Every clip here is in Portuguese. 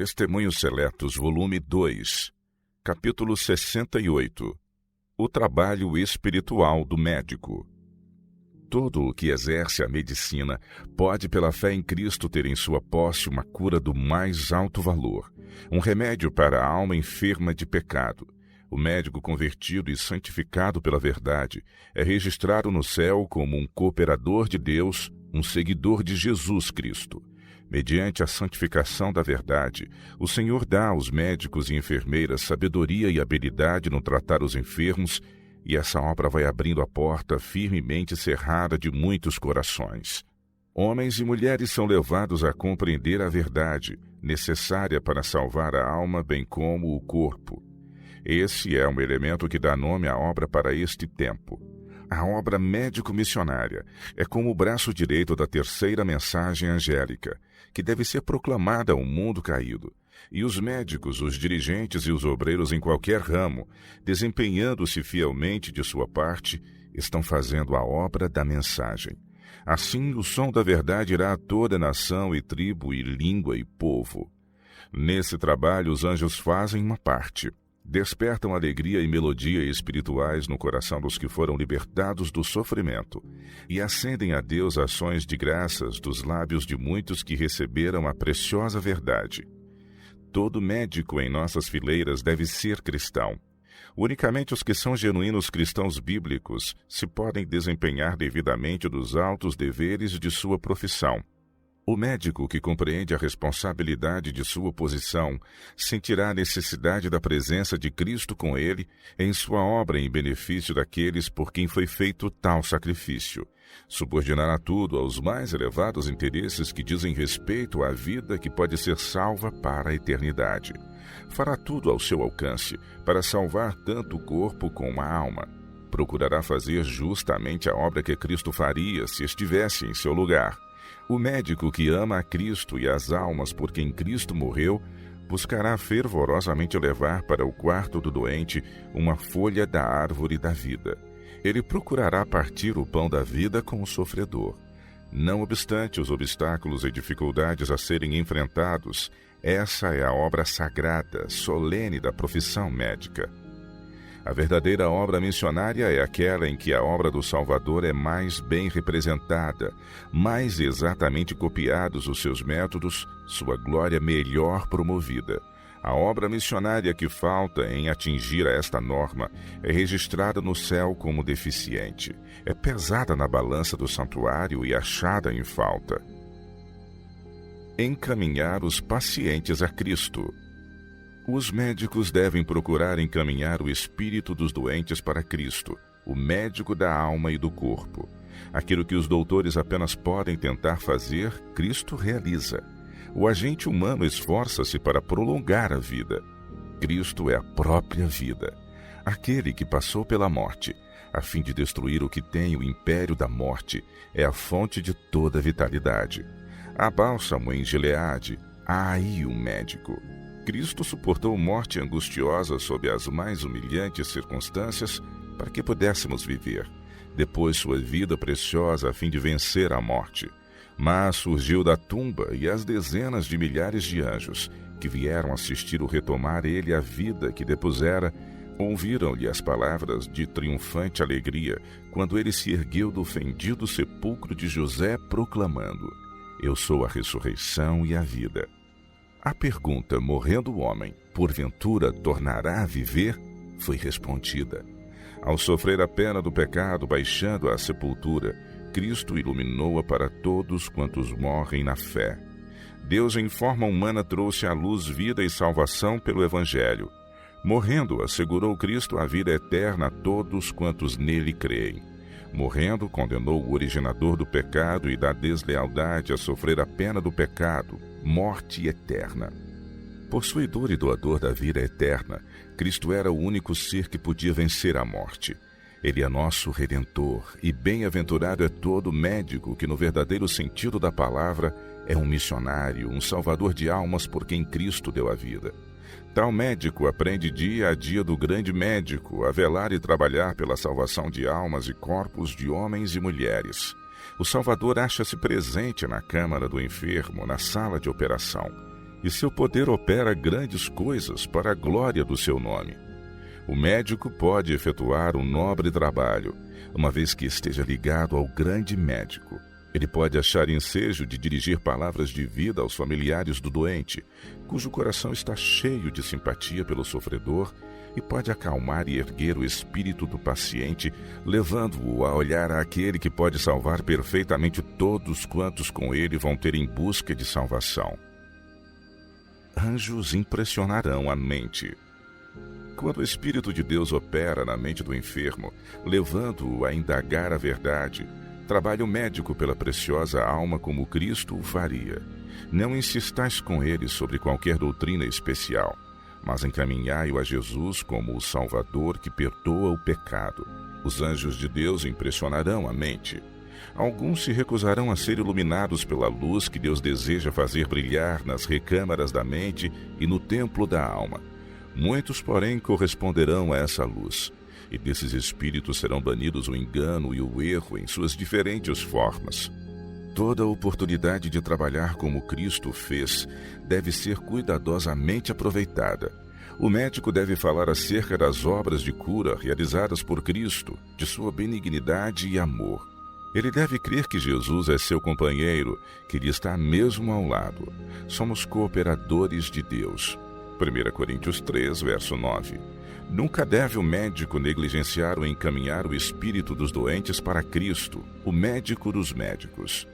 Testemunhos Seletos, volume 2, capítulo 68. O trabalho espiritual do médico. Todo o que exerce a medicina pode, pela fé em Cristo, ter em sua posse uma cura do mais alto valor, um remédio para a alma enferma de pecado. O médico convertido e santificado pela verdade é registrado no céu como um cooperador de Deus, um seguidor de Jesus Cristo. Mediante a santificação da verdade, o Senhor dá aos médicos e enfermeiras sabedoria e habilidade no tratar os enfermos, e essa obra vai abrindo a porta firmemente cerrada de muitos corações. Homens e mulheres são levados a compreender a verdade, necessária para salvar a alma bem como o corpo. Esse é um elemento que dá nome à obra para este tempo. A obra médico-missionária é como o braço direito da terceira mensagem angélica, que deve ser proclamada ao mundo caído. E os médicos, os dirigentes e os obreiros em qualquer ramo, desempenhando-se fielmente de sua parte, estão fazendo a obra da mensagem. Assim, o som da verdade irá a toda nação e tribo e língua e povo. Nesse trabalho, os anjos fazem uma parte. Despertam alegria e melodia espirituais no coração dos que foram libertados do sofrimento e acendem a Deus ações de graças dos lábios de muitos que receberam a preciosa verdade. Todo médico em nossas fileiras deve ser cristão. Unicamente os que são genuínos cristãos bíblicos se podem desempenhar devidamente dos altos deveres de sua profissão. O médico que compreende a responsabilidade de sua posição sentirá a necessidade da presença de Cristo com ele em sua obra em benefício daqueles por quem foi feito tal sacrifício. Subordinará tudo aos mais elevados interesses que dizem respeito à vida que pode ser salva para a eternidade. Fará tudo ao seu alcance para salvar tanto o corpo como a alma. Procurará fazer justamente a obra que Cristo faria se estivesse em seu lugar. O médico que ama a Cristo e as almas por quem Cristo morreu, buscará fervorosamente levar para o quarto do doente uma folha da árvore da vida. Ele procurará partir o pão da vida com o sofredor. Não obstante os obstáculos e dificuldades a serem enfrentados, essa é a obra sagrada, solene da profissão médica. A verdadeira obra missionária é aquela em que a obra do Salvador é mais bem representada, mais exatamente copiados os seus métodos, sua glória melhor promovida. A obra missionária que falta em atingir a esta norma é registrada no céu como deficiente, é pesada na balança do santuário e achada em falta. Encaminhar os pacientes a Cristo. Os médicos devem procurar encaminhar o espírito dos doentes para Cristo, o médico da alma e do corpo. Aquilo que os doutores apenas podem tentar fazer, Cristo realiza. O agente humano esforça-se para prolongar a vida. Cristo é a própria vida, aquele que passou pela morte, a fim de destruir o que tem o império da morte, é a fonte de toda vitalidade. Há bálsamo em Gileade, há aí o médico. Cristo suportou morte angustiosa sob as mais humilhantes circunstâncias para que pudéssemos viver. Depois sua vida preciosa a fim de vencer a morte. Mas surgiu da tumba e as dezenas de milhares de anjos que vieram assistir o retomar ele a vida que depusera, ouviram-lhe as palavras de triunfante alegria quando ele se ergueu do fendido sepulcro de José proclamando: Eu sou a ressurreição e a vida. A pergunta, morrendo o homem, porventura tornará a viver? Foi respondida. Ao sofrer a pena do pecado, baixando à sepultura, Cristo iluminou-a para todos quantos morrem na fé. Deus em forma humana trouxe à luz vida e salvação pelo Evangelho. Morrendo, assegurou Cristo a vida eterna a todos quantos nele creem. Morrendo, condenou o originador do pecado e da deslealdade a sofrer a pena do pecado, morte eterna. Possuidor e doador da vida eterna, Cristo era o único ser que podia vencer a morte. Ele é nosso Redentor, e bem-aventurado é todo médico que, no verdadeiro sentido da palavra, é um missionário, um salvador de almas por quem Cristo deu a vida. Tal médico aprende dia a dia do grande médico a velar e trabalhar pela salvação de almas e corpos de homens e mulheres. O Salvador acha-se presente na câmara do enfermo, na sala de operação. e seu poder opera grandes coisas para a glória do seu nome. O médico pode efetuar um nobre trabalho, uma vez que esteja ligado ao grande médico. Ele pode achar ensejo de dirigir palavras de vida aos familiares do doente, cujo coração está cheio de simpatia pelo sofredor, e pode acalmar e erguer o espírito do paciente, levando-o a olhar àquele que pode salvar perfeitamente todos quantos com ele vão ter em busca de salvação. Anjos impressionarão a mente. Quando o Espírito de Deus opera na mente do enfermo, levando-o a indagar a verdade, trabalha o médico pela preciosa alma como Cristo o faria. Não insistais com ele sobre qualquer doutrina especial, mas encaminhai-o a Jesus como o Salvador que perdoa o pecado. Os anjos de Deus impressionarão a mente. Alguns se recusarão a ser iluminados pela luz que Deus deseja fazer brilhar nas recâmaras da mente e no templo da alma. Muitos, porém, corresponderão a essa luz, e desses espíritos serão banidos o engano e o erro em suas diferentes formas. Toda oportunidade de trabalhar como Cristo fez deve ser cuidadosamente aproveitada. O médico deve falar acerca das obras de cura realizadas por Cristo, de sua benignidade e amor. Ele deve crer que Jesus é seu companheiro, que lhe está mesmo ao lado. Somos cooperadores de Deus. 1 Coríntios 3, verso 9. Nunca deve o médico negligenciar ou encaminhar o espírito dos doentes para Cristo, o médico dos médicos.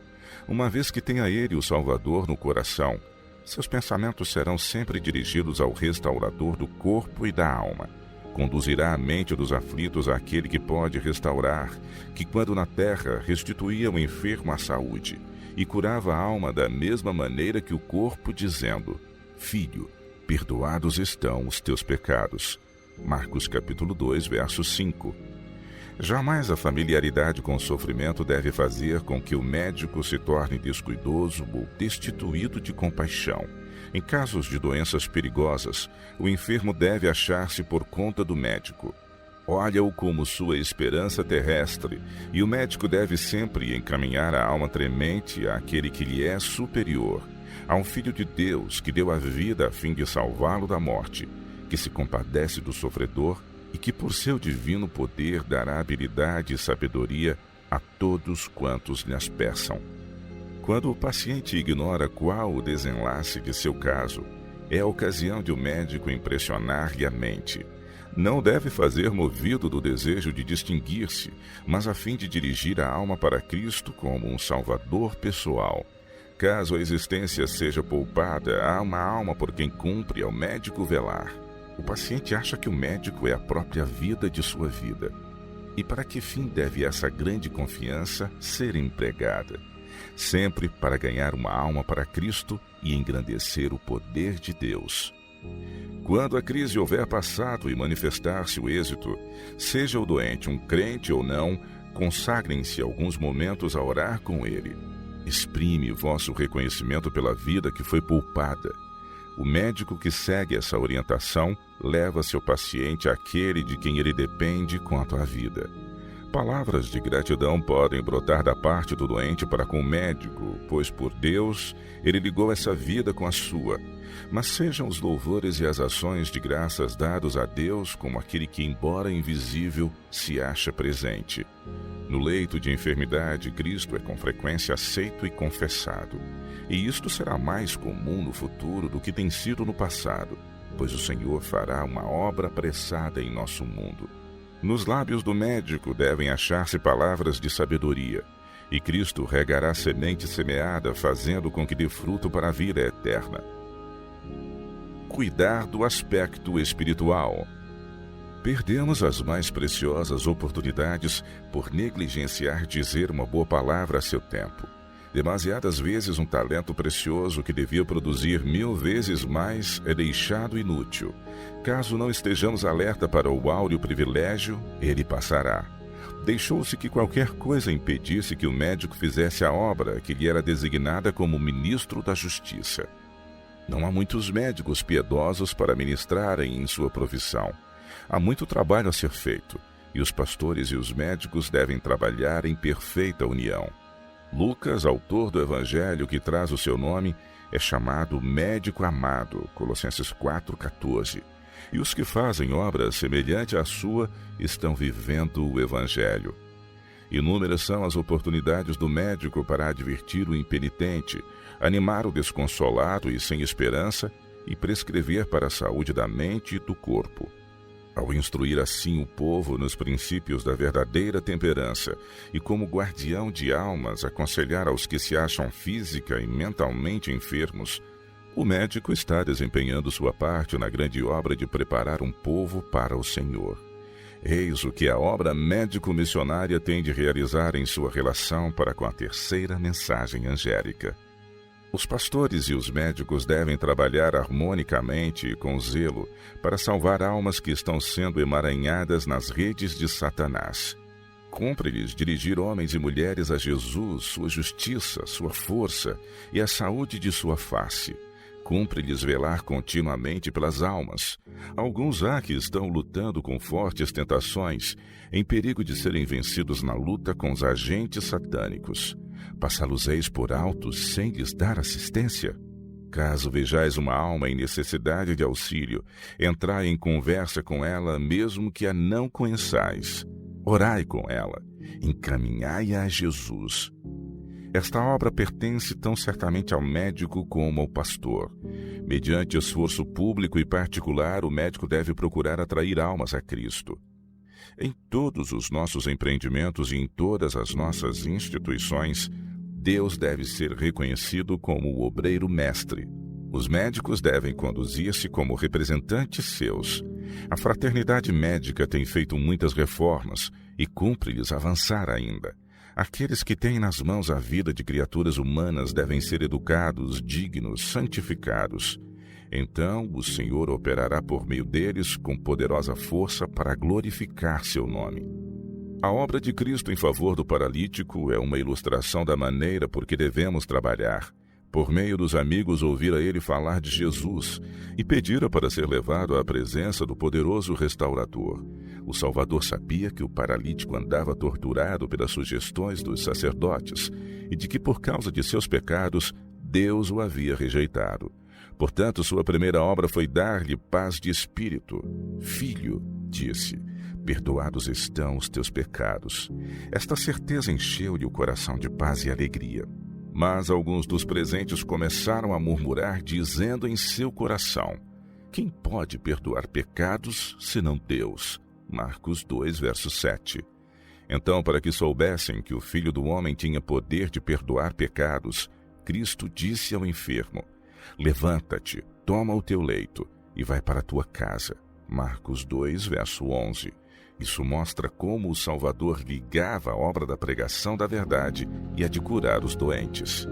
Uma vez que tenha ele o Salvador no coração, seus pensamentos serão sempre dirigidos ao restaurador do corpo e da alma. Conduzirá a mente dos aflitos àquele que pode restaurar, que quando na terra restituía o enfermo à saúde e curava a alma da mesma maneira que o corpo, dizendo: Filho, perdoados estão os teus pecados. Marcos capítulo 2, verso 5. Jamais a familiaridade com o sofrimento deve fazer com que o médico se torne descuidoso ou destituído de compaixão. Em casos de doenças perigosas, o enfermo deve achar-se por conta do médico. Olha-o como sua esperança terrestre, e o médico deve sempre encaminhar a alma tremente àquele que lhe é superior, a um Filho de Deus que deu a vida a fim de salvá-lo da morte, que se compadece do sofredor e que por seu divino poder dará habilidade e sabedoria a todos quantos lhes peçam. Quando o paciente ignora qual o desenlace de seu caso, é a ocasião de o médico impressionar-lhe a mente. Não deve fazer movido do desejo de distinguir-se, mas a fim de dirigir a alma para Cristo como um salvador pessoal. Caso a existência seja poupada, há uma alma por quem cumpre ao médico velar. O paciente acha que o médico é a própria vida de sua vida. E para que fim deve essa grande confiança ser empregada? Sempre para ganhar uma alma para Cristo e engrandecer o poder de Deus. Quando a crise houver passado e manifestar-se o êxito, seja o doente um crente ou não, consagrem-se alguns momentos a orar com ele. Exprime vosso reconhecimento pela vida que foi poupada. O médico que segue essa orientação leva seu paciente àquele de quem ele depende quanto à vida. Palavras de gratidão podem brotar da parte do doente para com o médico, pois por Deus ele ligou essa vida com a sua. Mas sejam os louvores e as ações de graças dados a Deus como aquele que, embora invisível, se acha presente. No leito de enfermidade, Cristo é com frequência aceito e confessado. E isto será mais comum no futuro do que tem sido no passado, pois o Senhor fará uma obra apressada em nosso mundo. Nos lábios do médico devem achar-se palavras de sabedoria, e Cristo regará a semente semeada, fazendo com que dê fruto para a vida eterna. Cuidar do aspecto espiritual. Perdemos as mais preciosas oportunidades por negligenciar dizer uma boa palavra a seu tempo. Demasiadas vezes um talento precioso que devia produzir 1000 vezes mais é deixado inútil. Caso não estejamos alerta para o áureo privilégio, ele passará. Deixou-se que qualquer coisa impedisse que o médico fizesse a obra que lhe era designada como ministro da justiça. Não há muitos médicos piedosos para ministrarem em sua profissão. Há muito trabalho a ser feito, e os pastores e os médicos devem trabalhar em perfeita união. Lucas, autor do evangelho que traz o seu nome, é chamado médico amado, Colossenses 4,14. E os que fazem obras semelhantes à sua estão vivendo o Evangelho. Inúmeras são as oportunidades do médico para advertir o impenitente, animar o desconsolado e sem esperança e prescrever para a saúde da mente e do corpo. Ao instruir assim o povo nos princípios da verdadeira temperança e como guardião de almas aconselhar aos que se acham física e mentalmente enfermos, o médico está desempenhando sua parte na grande obra de preparar um povo para o Senhor. Eis o que a obra médico-missionária tem de realizar em sua relação para com a terceira mensagem angélica. Os pastores e os médicos devem trabalhar harmonicamente e com zelo para salvar almas que estão sendo emaranhadas nas redes de Satanás. Cumpre-lhes dirigir homens e mulheres a Jesus, sua justiça, sua força e a saúde de sua face. Cumpre-lhes velar continuamente pelas almas. Alguns há que estão lutando com fortes tentações, em perigo de serem vencidos na luta com os agentes satânicos. Passá-los-eis por alto sem lhes dar assistência? Caso vejais uma alma em necessidade de auxílio, entrai em conversa com ela, mesmo que a não conheçais. Orai com ela, encaminhai-a a Jesus. Esta obra pertence tão certamente ao médico como ao pastor. Mediante esforço público e particular, o médico deve procurar atrair almas a Cristo. Em todos os nossos empreendimentos e em todas as nossas instituições, Deus deve ser reconhecido como o obreiro mestre. Os médicos devem conduzir-se como representantes seus. A fraternidade médica tem feito muitas reformas e cumpre-lhes avançar ainda. Aqueles que têm nas mãos a vida de criaturas humanas devem ser educados, dignos, santificados. Então o Senhor operará por meio deles com poderosa força para glorificar seu nome. A obra de Cristo em favor do paralítico é uma ilustração da maneira por que devemos trabalhar. Por meio dos amigos, ouvira ele falar de Jesus e pedira para ser levado à presença do poderoso restaurador. O Salvador sabia que o paralítico andava torturado pelas sugestões dos sacerdotes e de que, por causa de seus pecados, Deus o havia rejeitado. Portanto, sua primeira obra foi dar-lhe paz de espírito. Filho, disse, perdoados estão os teus pecados. Esta certeza encheu-lhe o coração de paz e alegria. Mas alguns dos presentes começaram a murmurar, dizendo em seu coração: quem pode perdoar pecados, senão Deus? Marcos 2, verso 7. Então, para que soubessem que o Filho do Homem tinha poder de perdoar pecados, Cristo disse ao enfermo: levanta-te, toma o teu leito e vai para a tua casa. Marcos 2, verso 11. Isso mostra como o Salvador ligava a obra da pregação da verdade e a de curar os doentes.